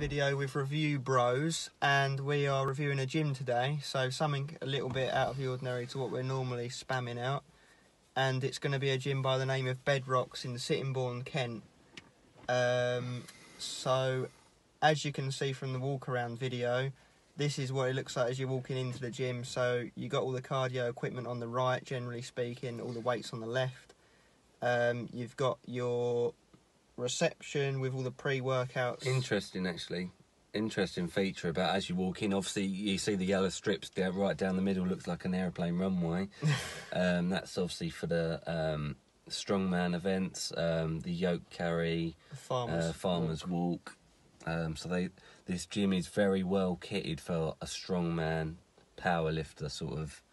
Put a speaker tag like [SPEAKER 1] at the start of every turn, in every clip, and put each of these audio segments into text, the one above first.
[SPEAKER 1] video with Review Bros, and we are reviewing a gym today, so something a little bit out of the ordinary to what we're normally spamming out. And it's going to be a gym by the name of Bedrocks in Sittingbourne, Kent. So, as you can see from the walk around video, this is what it looks like as you're walking into the gym. So you got all the cardio equipment on the right, generally speaking, all the weights on the left. You've got your reception with all the pre-workouts. Interesting feature about as you walk in. Obviously you see the yellow strips there right down the middle, looks like an aeroplane runway. That's obviously for the strongman events, the yoke carry, farmers walk. So this gym is very well kitted for a strongman, power lifter sort of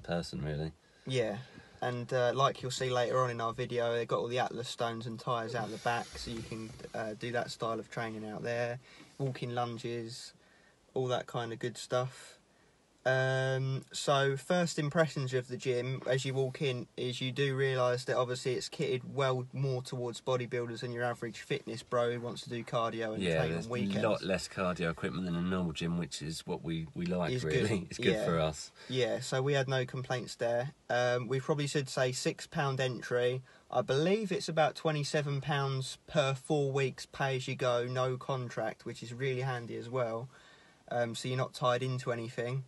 [SPEAKER 1] person, really. Yeah. And like you'll see later on in our video, they've got all the Atlas stones and tyres out the back, so you can do that style of training out there. Walking lunges, all that kind of good stuff. So first impressions of the gym as you walk in is you do realise that obviously it's kitted well more towards bodybuilders than your average fitness bro who wants to do cardio and train on weekends.
[SPEAKER 2] A lot less cardio equipment than a normal gym, which is what we like, really. Good. It's good for us.
[SPEAKER 1] Yeah, so we had no complaints there. We probably should say £6 entry. I believe it's about £27 per 4 weeks, pay as you go, no contract, which is really handy as well. So you're not tied into anything.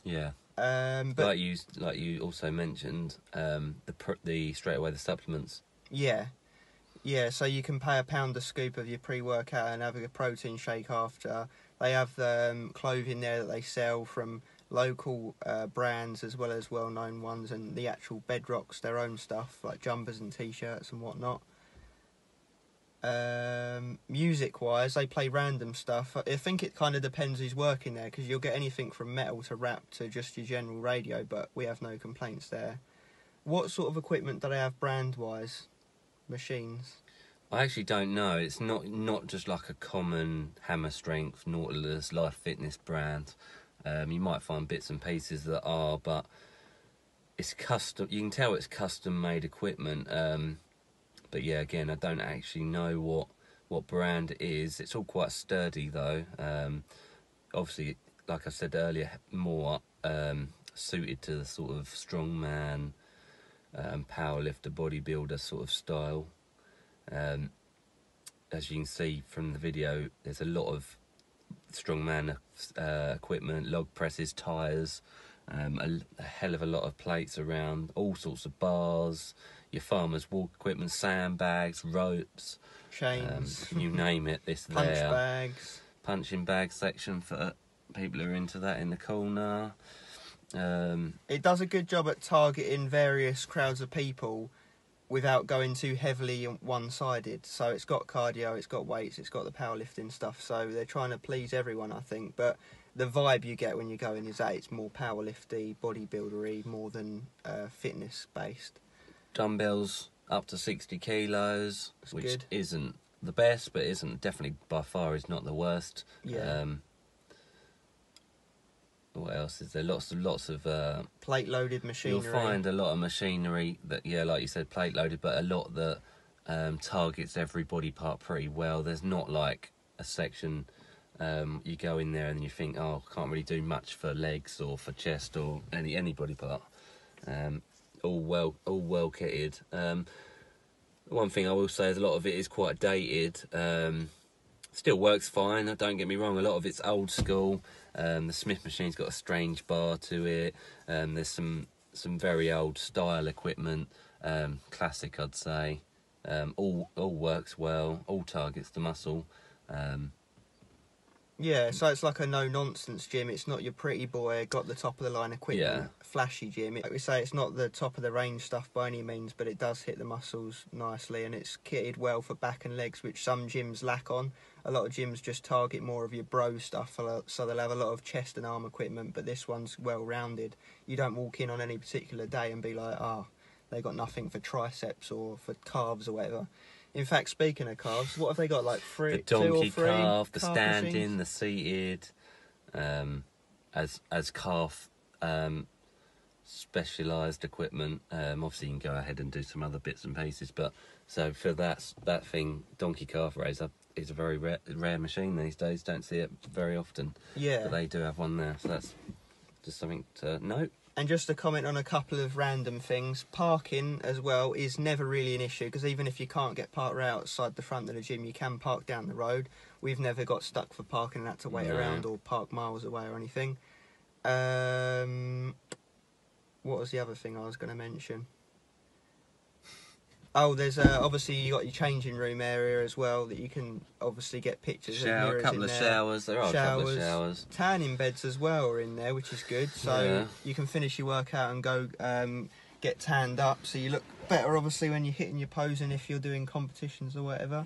[SPEAKER 2] Yeah, but like you also mentioned, the straight away the supplements.
[SPEAKER 1] Yeah, so you can pay £1 a scoop of your pre-workout and have a protein shake after. They have clothing there that they sell from local brands as well as well-known ones, and the actual Bedrocks, their own stuff like jumpers and t-shirts and whatnot. Music-wise, they play random stuff. I think it kind of depends who's working there, because you'll get anything from metal to rap to just your general radio, but we have no complaints there. What sort of equipment do they have brand-wise? Machines?
[SPEAKER 2] I actually don't know. It's not just like a common Hammer Strength, Nautilus, Life Fitness brand. You might find bits and pieces that are, but it's custom. You can tell it's custom-made equipment. But yeah, again, I don't actually know what brand it is. It's all quite sturdy though. Obviously, like I said earlier, more suited to the sort of strongman, powerlifter, bodybuilder sort of style. As you can see from the video, there's a lot of strongman equipment, log presses, tyres, a hell of a lot of plates around, all sorts of bars, your farmer's walk equipment, sandbags, ropes,
[SPEAKER 1] chains,
[SPEAKER 2] you name it, punching bag section for people who are into that in the corner.
[SPEAKER 1] It does a good job at targeting various crowds of people without going too heavily one-sided. So it's got cardio, it's got weights, it's got the powerlifting stuff, so they're trying to please everyone, I think. But the vibe you get when you go in is that it's more powerlifty, bodybuildery, more than fitness-based.
[SPEAKER 2] Dumbbells up to 60 kilos, which
[SPEAKER 1] good.
[SPEAKER 2] Isn't the best, but definitely by far is not the worst.
[SPEAKER 1] Yeah.
[SPEAKER 2] What else is there? Lots of
[SPEAKER 1] plate-loaded machinery.
[SPEAKER 2] You'll find a lot of machinery that, like you said, plate-loaded, but a lot that targets every body part pretty well. There's not like a section you go in there and you think, oh, can't really do much for legs or for chest or any body part. All well kitted. One thing I will say is a lot of it is quite dated. Still works fine, don't get me wrong. A lot of it's old school. The Smith machine's got a strange bar to it. There's some very old style equipment, classic I'd say. All works well, all targets the muscle.
[SPEAKER 1] Yeah, so it's like a no-nonsense gym. It's not your pretty boy, got the top-of-the-line equipment, flashy gym. Like we say, it's not the top-of-the-range stuff by any means, but it does hit the muscles nicely, and it's kitted well for back and legs, which some gyms lack on. A lot of gyms just target more of your bro stuff, so they'll have a lot of chest and arm equipment, but this one's well-rounded. You don't walk in on any particular day and be like, they got nothing for triceps or for calves or whatever. In fact, speaking of calves, what have they got? Like
[SPEAKER 2] the donkey
[SPEAKER 1] two or three
[SPEAKER 2] calf, the standing,
[SPEAKER 1] machines?
[SPEAKER 2] the seated, as calf specialised equipment. Obviously, you can go ahead and do some other bits and pieces, but so for that thing, donkey calf raiser is a very rare machine these days. Don't see it very often.
[SPEAKER 3] Yeah.
[SPEAKER 2] But they do have one there, so that's just something to note.
[SPEAKER 3] And just to comment on a couple of random things, parking as well is never really an issue, because even if you can't get parked right outside the front of the gym, you can park down the road. We've never got stuck for parking and had to wait around or park miles away or anything. What was the other thing I was going to mention? Oh, there's obviously you got your changing room area as well that you can obviously get pictures of mirrors
[SPEAKER 2] a couple
[SPEAKER 3] in
[SPEAKER 2] of
[SPEAKER 3] there.
[SPEAKER 2] showers. There are a couple of showers.
[SPEAKER 3] Tanning beds as well are in there, which is good. So you can finish your workout and go get tanned up, so you look better obviously when you're hitting your posing if you're doing competitions or whatever.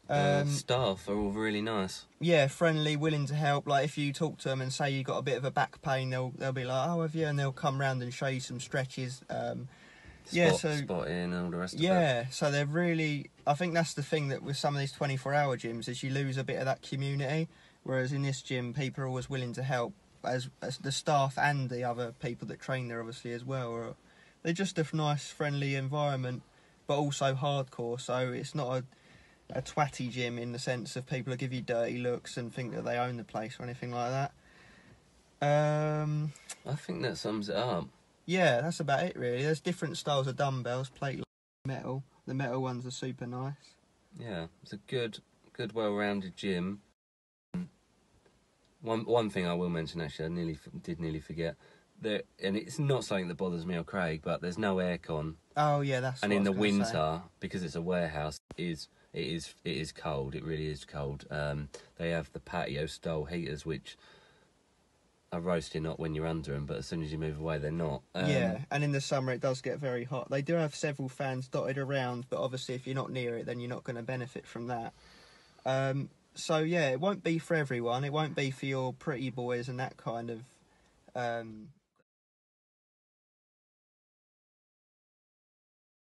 [SPEAKER 2] Staff are all really nice.
[SPEAKER 3] Yeah, friendly, willing to help. Like if you talk to them and say you got a bit of a back pain, they'll be like, "Oh, have you?" And they'll come round and show you some stretches.
[SPEAKER 2] Spot in and all the rest of it.
[SPEAKER 3] Yeah, so they're really... I think that's the thing that with some of these 24-hour gyms is you lose a bit of that community, whereas in this gym, people are always willing to help, as the staff and the other people that train there, obviously, as well. They're just a nice, friendly environment, but also hardcore, so it's not a twatty gym in the sense of people who give you dirty looks and think that they own the place or anything like that.
[SPEAKER 2] I think that sums it up.
[SPEAKER 3] Yeah, that's about it really. There's different styles of dumbbells, plate, metal. The metal ones are super nice.
[SPEAKER 2] Yeah, it's a good, well-rounded gym. One thing I will mention actually, I nearly forget. And it's not something that bothers me or Craig, but there's no aircon.
[SPEAKER 3] Oh yeah, that's.
[SPEAKER 2] And in the winter, because it's a warehouse, it is cold. It really is cold. They have the patio style heaters, which are roasting hot when you're under them, but as soon as you move away, they're not.
[SPEAKER 3] Yeah, and in the summer it does get very hot. They do have several fans dotted around, but obviously if you're not near it, then you're not going to benefit from that. So yeah, it won't be for everyone. It won't be for your pretty boys and that kind of